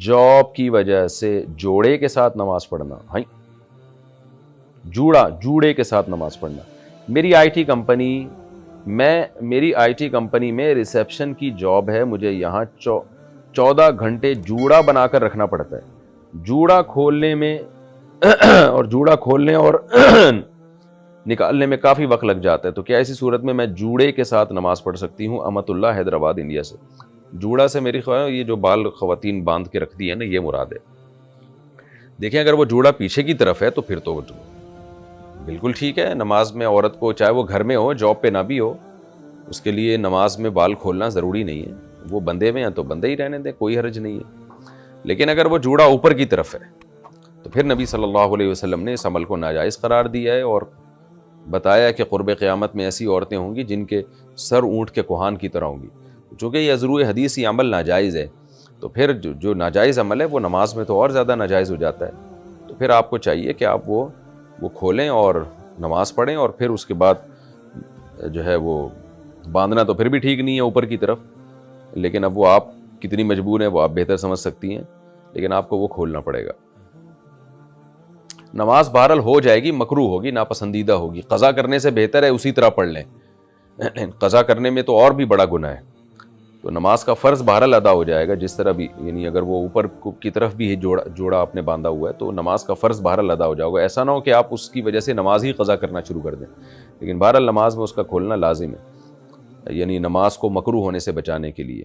Job کی وجہ سے جوڑے کے ساتھ نماز پڑھنا، ہاں جوڑے کے ساتھ نماز پڑھنا. میری آئی ٹی کمپنی میں ریسیپشن کی جاب ہے، مجھے یہاں 14 گھنٹے جوڑا بنا کر رکھنا پڑتا ہے. جوڑا کھولنے اور نکالنے میں کافی وقت لگ جاتا ہے، تو کیا ایسی صورت میں جوڑے کے ساتھ نماز پڑھ سکتی ہوں؟ امت اللہ، حیدرآباد، انڈیا سے. جوڑا سے میری خواہش یہ جو بال خواتین باندھ کے رکھتی ہیں نا، یہ مراد ہے. دیکھیں اگر وہ جوڑا پیچھے کی طرف ہے تو پھر تو بالکل ٹھیک ہے. نماز میں عورت کو چاہے وہ گھر میں ہو، جاب پہ نہ بھی ہو، اس کے لیے نماز میں بال کھولنا ضروری نہیں ہے. وہ بندے میں ہیں تو بندے ہی رہنے دیں، کوئی حرج نہیں ہے. لیکن اگر وہ جوڑا اوپر کی طرف ہے تو پھر نبی صلی اللہ علیہ وسلم نے اس عمل کو ناجائز قرار دیا ہے اور بتایا کہ قرب قیامت میں ایسی عورتیں ہوں گی جن کے سر اونٹ کے کوہان کی طرح ہوں گی. چونکہ یہ ضرور حدیث یہ عمل ناجائز ہے، تو پھر جو ناجائز عمل ہے وہ نماز میں تو اور زیادہ ناجائز ہو جاتا ہے. تو پھر آپ کو چاہیے کہ آپ وہ کھولیں اور نماز پڑھیں، اور پھر اس کے بعد جو ہے وہ باندھنا تو پھر بھی ٹھیک نہیں ہے اوپر کی طرف، لیکن اب وہ آپ کتنی مجبور ہیں وہ آپ بہتر سمجھ سکتی ہیں، لیکن آپ کو وہ کھولنا پڑے گا. نماز بہرحال ہو جائے گی، مکروہ ہوگی، ناپسندیدہ ہوگی. قضا کرنے سے بہتر ہے اسی طرح پڑھ لیں. قضا کرنے میں تو اور بھی بڑا گناہ ہے. تو نماز کا فرض بہرحال ادا ہو جائے گا جس طرح بھی، یعنی اگر وہ اوپر کی طرف بھی جوڑا آپ نے باندھا ہوا ہے تو نماز کا فرض بہرحال ادا ہو جائے گا. ایسا نہ ہو کہ آپ اس کی وجہ سے نماز ہی قضا کرنا شروع کر دیں، لیکن بہرحال نماز میں اس کا کھولنا لازم ہے، یعنی نماز کو مکروہ ہونے سے بچانے کے لیے.